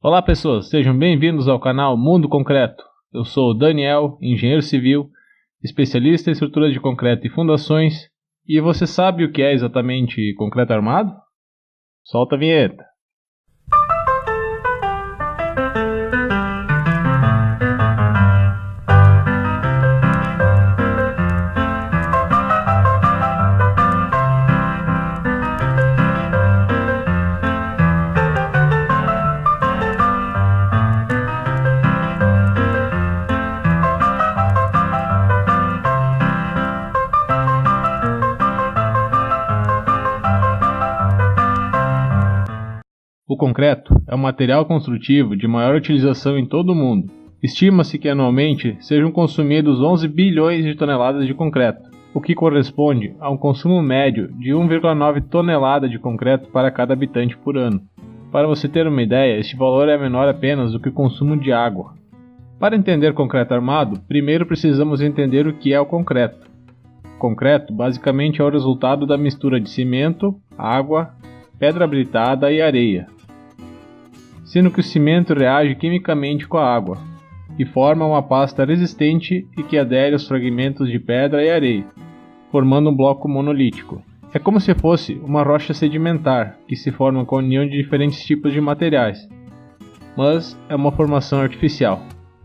Olá pessoas, sejam bem-vindos ao canal Mundo Concreto. Eu sou o Daniel, engenheiro civil, especialista em estruturas de concreto e fundações. E você sabe o que é exatamente concreto armado? Solta a vinheta. O concreto é um material construtivo de maior utilização em todo o mundo. Estima-se que anualmente sejam consumidos 11 bilhões de toneladas de concreto, o que corresponde a um consumo médio de 1,9 tonelada de concreto para cada habitante por ano. Para você ter uma ideia, este valor é menor apenas do que o consumo de água. Para entender concreto armado, primeiro precisamos entender o que é o concreto. O concreto basicamente é o resultado da mistura de cimento, água, pedra britada e areia, sendo que o cimento reage quimicamente com a água, e forma uma pasta resistente e que adere aos fragmentos de pedra e areia, formando um bloco monolítico. É como se fosse uma rocha sedimentar, que se forma com a união de diferentes tipos de materiais, mas é uma formação artificial.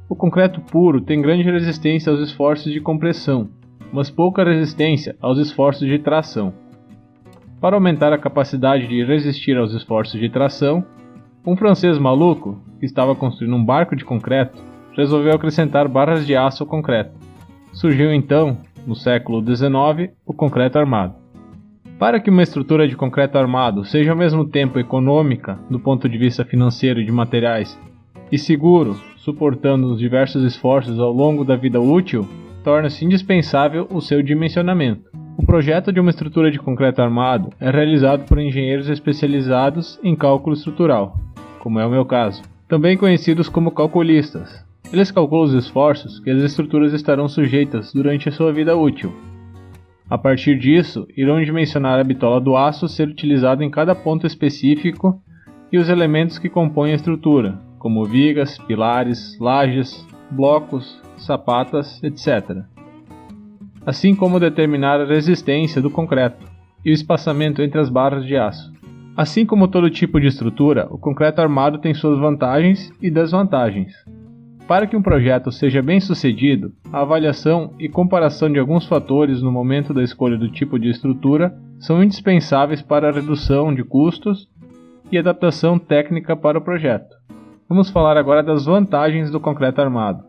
O concreto puro tem grande resistência aos esforços de compressão, mas pouca resistência aos esforços de tração. Para aumentar a capacidade de resistir aos esforços de tração, um francês maluco, que estava construindo um barco de concreto, resolveu acrescentar barras de aço ao concreto. Surgiu então, no século XIX, o concreto armado. Para que uma estrutura de concreto armado seja ao mesmo tempo econômica, do ponto de vista financeiro e de materiais, e seguro, suportando os diversos esforços ao longo da vida útil, torna-se indispensável o seu dimensionamento. O projeto de uma estrutura de concreto armado é realizado por engenheiros especializados em cálculo estrutural, como é o meu caso, também conhecidos como calculistas. Eles calculam os esforços que as estruturas estarão sujeitas durante a sua vida útil. A partir disso, irão dimensionar a bitola do aço ser utilizada em cada ponto específico e os elementos que compõem a estrutura, como vigas, pilares, lajes, blocos, sapatas, etc. Assim como determinar a resistência do concreto e o espaçamento entre as barras de aço. Assim como todo tipo de estrutura, o concreto armado tem suas vantagens e desvantagens. Para que um projeto seja bem sucedido, a avaliação e comparação de alguns fatores no momento da escolha do tipo de estrutura são indispensáveis para a redução de custos e adaptação técnica para o projeto. Vamos falar agora das vantagens do concreto armado.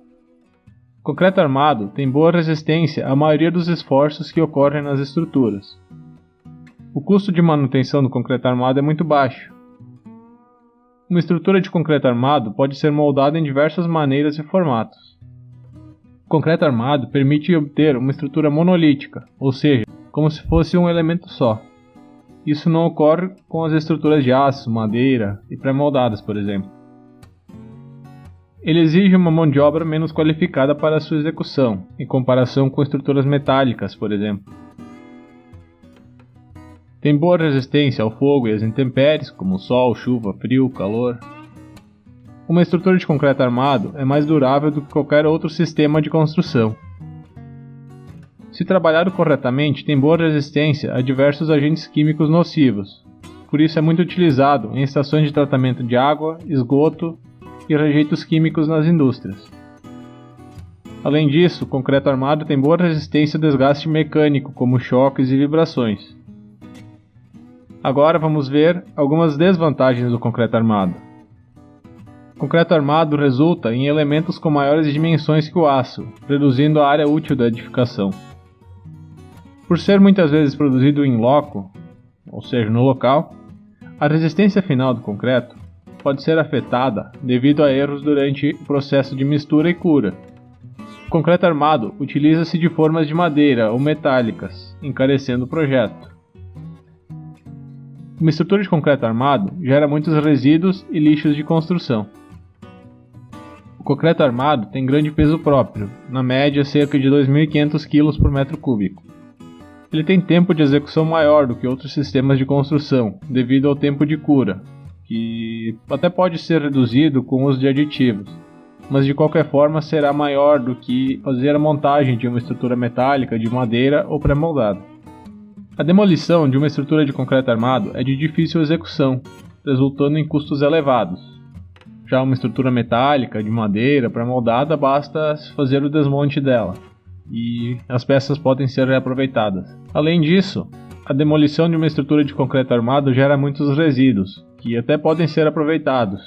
O concreto armado tem boa resistência à maioria dos esforços que ocorrem nas estruturas. O custo de manutenção do concreto armado é muito baixo. Uma estrutura de concreto armado pode ser moldada em diversas maneiras e formatos. O concreto armado permite obter uma estrutura monolítica, ou seja, como se fosse um elemento só. Isso não ocorre com as estruturas de aço, madeira e pré-moldadas, por exemplo. Ele exige uma mão de obra menos qualificada para a sua execução, em comparação com estruturas metálicas, por exemplo. Tem boa resistência ao fogo e às intempéries, como sol, chuva, frio, calor. Uma estrutura de concreto armado é mais durável do que qualquer outro sistema de construção. Se trabalhado corretamente, tem boa resistência a diversos agentes químicos nocivos. Por isso é muito utilizado em estações de tratamento de água, esgoto e rejeitos químicos nas indústrias. Além disso, o concreto armado tem boa resistência ao desgaste mecânico, como choques e vibrações. Agora vamos ver algumas desvantagens do concreto armado. O concreto armado resulta em elementos com maiores dimensões que o aço, reduzindo a área útil da edificação. Por ser muitas vezes produzido in loco, ou seja, no local, a resistência final do concreto pode ser afetada devido a erros durante o processo de mistura e cura. O concreto armado utiliza-se de formas de madeira ou metálicas, encarecendo o projeto. Uma estrutura de concreto armado gera muitos resíduos e lixos de construção. O concreto armado tem grande peso próprio, na média cerca de 2.500 kg por metro cúbico. Ele tem tempo de execução maior do que outros sistemas de construção, devido ao tempo de cura, que até pode ser reduzido com o uso de aditivos, mas de qualquer forma será maior do que fazer a montagem de uma estrutura metálica de madeira ou pré-moldada. A demolição de uma estrutura de concreto armado é de difícil execução, resultando em custos elevados. Já uma estrutura metálica de madeira pré-moldada basta fazer o desmonte dela, e as peças podem ser reaproveitadas. Além disso, a demolição de uma estrutura de concreto armado gera muitos resíduos, que até podem ser aproveitados,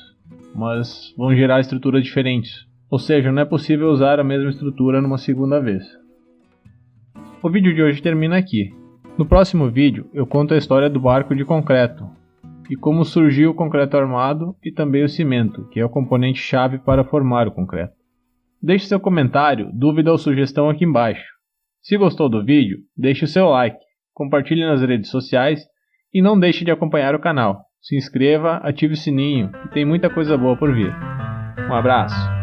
mas vão gerar estruturas diferentes, ou seja, não é possível usar a mesma estrutura numa segunda vez. O vídeo de hoje termina aqui. No próximo vídeo eu conto a história do barco de concreto, e como surgiu o concreto armado e também o cimento, que é o componente-chave para formar o concreto. Deixe seu comentário, dúvida ou sugestão aqui embaixo. Se gostou do vídeo, deixe o seu like, compartilhe nas redes sociais e não deixe de acompanhar o canal. Se inscreva, ative o sininho, que tem muita coisa boa por vir. Um abraço!